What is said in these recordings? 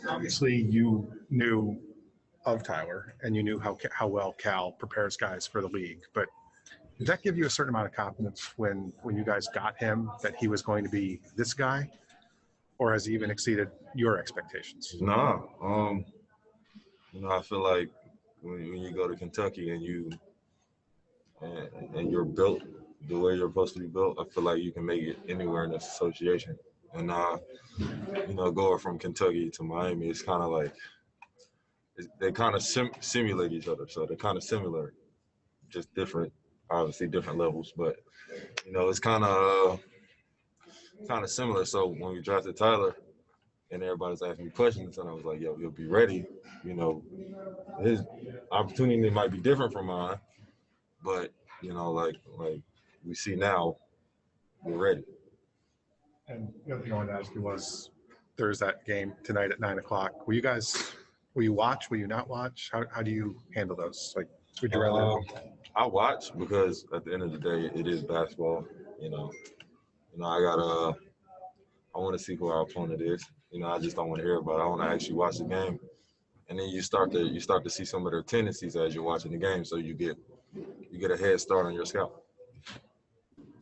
Obviously, you knew of Tyler, and you knew how well Cal prepares guys for the league. But did that give you a certain amount of confidence when you guys got him that he was going to be this guy, or has he even exceeded your expectations? Nah, I feel like when you go to Kentucky and you're built the way you're supposed to be built, I feel like you can make it anywhere in this association. And going from Kentucky to Miami, it's kind of like they kind of simulate each other, so they're kind of similar, just different, obviously different levels. But it's kind of similar. So when we drafted Tyler, and everybody's asking me questions, and I was like, "Yo, you'll be ready." His opportunity might be different from mine, but like we see now, we're ready. And the other thing I wanted to ask you was, there's that game tonight at 9:00. Will you watch? Will you not watch? How do you handle those? Like, would you rather? I watch because at the end of the day, it is basketball. I want to see who our opponent is. I just don't want to hear about it. I want to actually watch the game, and then you start to see some of their tendencies as you're watching the game, so you get a head start on your scout.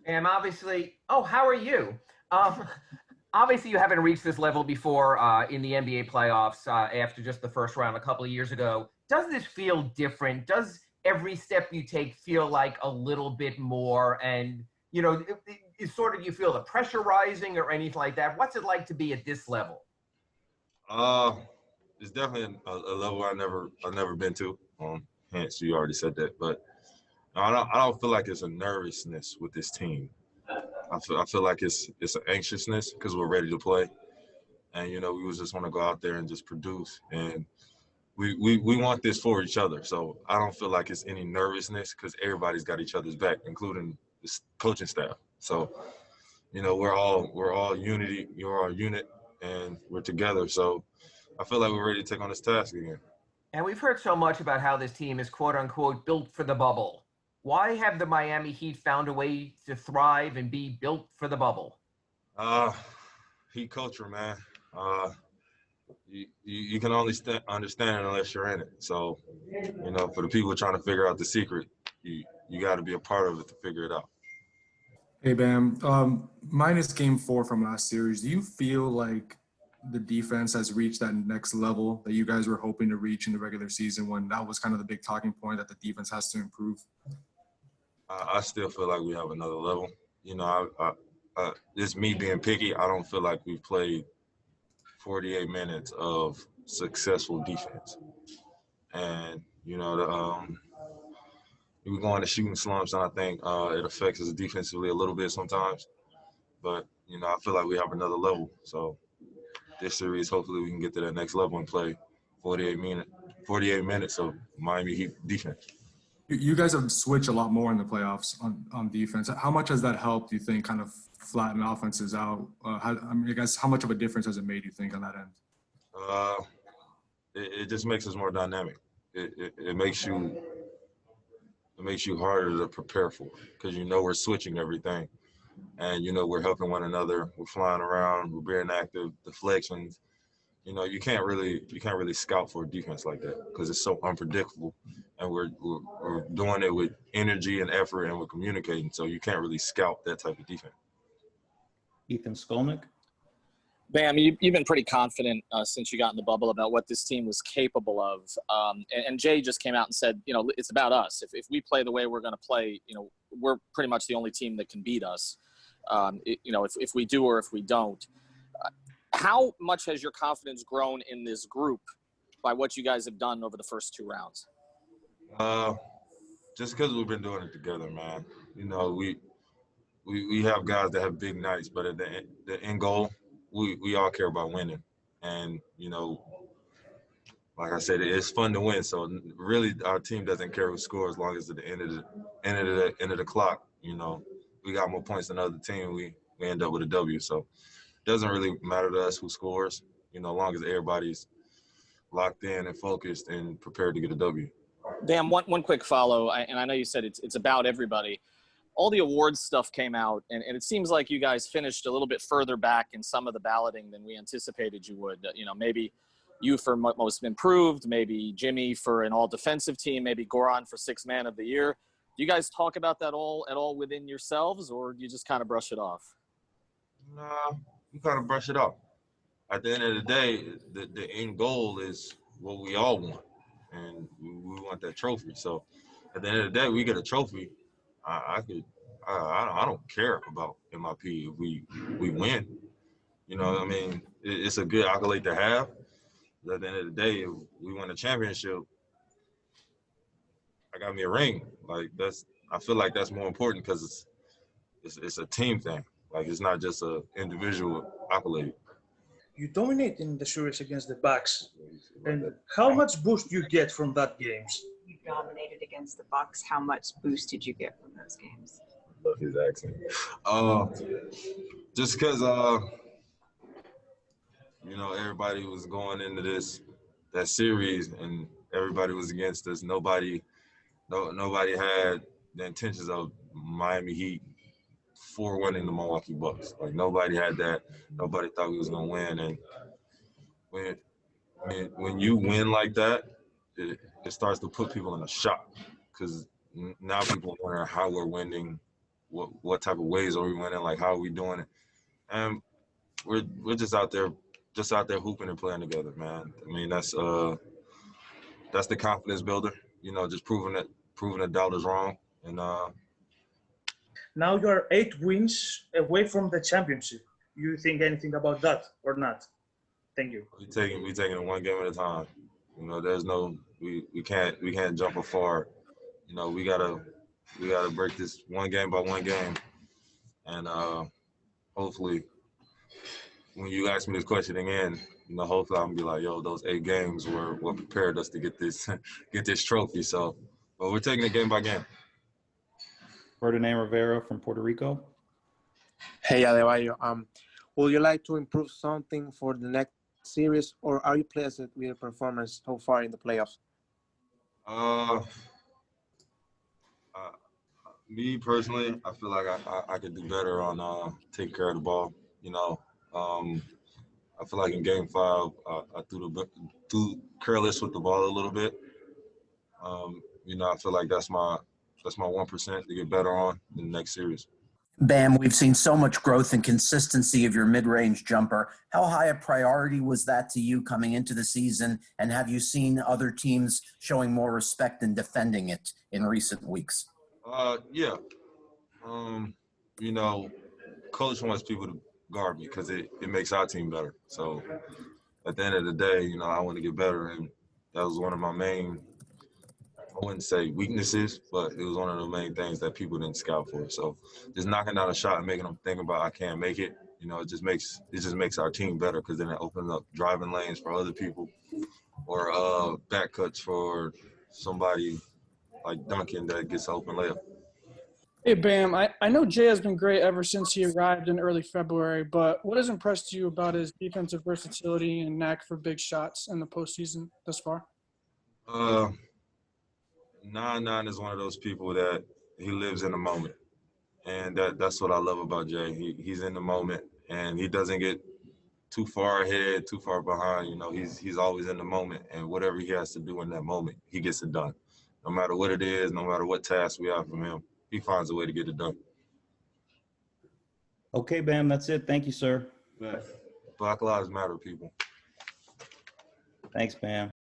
And obviously, how are you? Obviously, you haven't reached this level before in the NBA playoffs after just the first round a couple of years ago. Does this feel different? Does every step you take feel like a little bit more? And, is sort of, you feel the pressure rising or anything like that? What's it like to be at this level? It's definitely a level I've never been to. Hence, you already said that, but I don't feel like it's a nervousness with this team. I feel like it's an anxiousness because we're ready to play, and we just want to go out there and just produce, and we want this for each other. So I don't feel like it's any nervousness because everybody's got each other's back, including the coaching staff. So we're all unity, you're our unit, and we're together. So I feel like we're ready to take on this task again. And we've heard so much about how this team is quote unquote built for the bubble. Why have the Miami Heat found a way to thrive and be built for the bubble? Heat culture, man. You can only understand it unless you're in it. So, for the people trying to figure out the secret, you got to be a part of it to figure it out. Hey, Bam. Minus game 4 from last series, do you feel like the defense has reached that next level that you guys were hoping to reach in the regular season when that was kind of the big talking point that the defense has to improve? I still feel like we have another level. It's me being picky. I don't feel like we've played 48 minutes of successful defense. And, we go into shooting slumps, and I think it affects us defensively a little bit sometimes. But, I feel like we have another level. So this series, hopefully we can get to that next level and play 48 minutes of Miami Heat defense. You guys have switched a lot more in the playoffs on defense. How much has that helped, you think, kind of flatten offenses out? I guess how much of a difference has it made, you think, on that end? It just makes us more dynamic. It makes you harder to prepare for because we're switching everything, and we're helping one another. We're flying around. We're being active. Deflections. You can't really scout for a defense like that because it's so unpredictable, and we're doing it with energy and effort, and we're communicating. So you can't really scout that type of defense. Ethan Skolnick. Bam, you've been pretty confident since you got in the bubble about what this team was capable of. And Jay just came out and said, it's about us. If we play the way we're going to play, we're pretty much the only team that can beat us. If we do or if we don't. How much has your confidence grown in this group by what you guys have done over the first 2 rounds? Just because we've been doing it together, man. We have guys that have big nights, but at the end goal, we all care about winning. And, like I said, it's fun to win. So really our team doesn't care who scores as long as at the end of the clock, we got more points than the other team. We end up with a W. So it doesn't really matter to us who scores, as long as everybody's locked in and focused and prepared to get a W. Dan, one quick follow, and I know you said it's about everybody. all the awards stuff came out, and it seems like you guys finished a little bit further back in some of the balloting than we anticipated you would. You know, maybe you for most improved, maybe Jimmy for an all-defensive team, maybe Goran for sixth man of the year. Do you guys talk about that at all within yourselves, or do you just kind of brush it off? Nah, we kind of brush it off. At the end of the day, the end goal is what we all want, and we want that trophy. So at the end of the day, we get a trophy. I don't care about MIP if we win. You know what I mean? It's a good accolade to have. But at the end of the day, if we win a championship, I got me a ring. Like I feel like that's more important because it's a team thing. Like it's not just a individual accolade. You dominate in the series against the Bucks, and how much boost you get from that games? You dominated against the Bucks. How much boost did you get from those games? Love his accent. Just because you know, everybody was going into that series and everybody was against us. Nobody had the intentions of Miami Heat for winning the Milwaukee Bucks. Like nobody had that. Nobody thought we was gonna win. And when you win like that, it starts to put people in a shock because now people are wondering how we're winning, what type of ways are we winning, like how are we doing it, and we're just out there hooping and playing together, man. I mean that's the confidence builder, you know, just proving that doubt is wrong. And now you are 8 wins away from the championship. You think anything about that or not? Thank you. we taking it one game at a time. You know, there's no we can't jump afar. You know, we gotta break this one game by one game, and hopefully, when you ask me this question again, you know, hopefully I'm gonna be like, yo, those 8 games were what prepared us to get this trophy. So, but we're taking it game by game. Ferdinand Rivera from Puerto Rico. Hey, Adebayo. Would you like to improve something for the next series, or are you pleased with your performance so far in the playoffs? Me personally, I feel like I could do better on taking care of the ball. You know, I feel like in Game 5, I threw careless with the ball a little bit. You know, I feel like that's my 1% to get better on in the next series. Bam, we've seen so much growth and consistency of your mid-range jumper. How high a priority was that to you coming into the season? And have you seen other teams showing more respect and defending it in recent weeks? Yeah. You know, coach wants people to guard me because it makes our team better. So at the end of the day, you know, I want to get better. And that was one of my main, I wouldn't say weaknesses, but it was one of the main things that people didn't scout for. So just knocking down a shot and making them think about I can't make it, you know, it just makes our team better because then it opens up driving lanes for other people or back cuts for somebody like Duncan that gets an open layup. Hey, Bam, I know Jay has been great ever since he arrived in early February, but what has impressed you about his defensive versatility and knack for big shots in the postseason thus far? 9-9 is one of those people that he lives in the moment. And that's what I love about Jay. He's in the moment and he doesn't get too far ahead, too far behind. You know, he's always in the moment, and whatever he has to do in that moment, he gets it done. No matter what it is, no matter what task we have from him, he finds a way to get it done. Okay, Bam, that's it. Thank you, sir. Black Lives Matter, people. Thanks, Bam.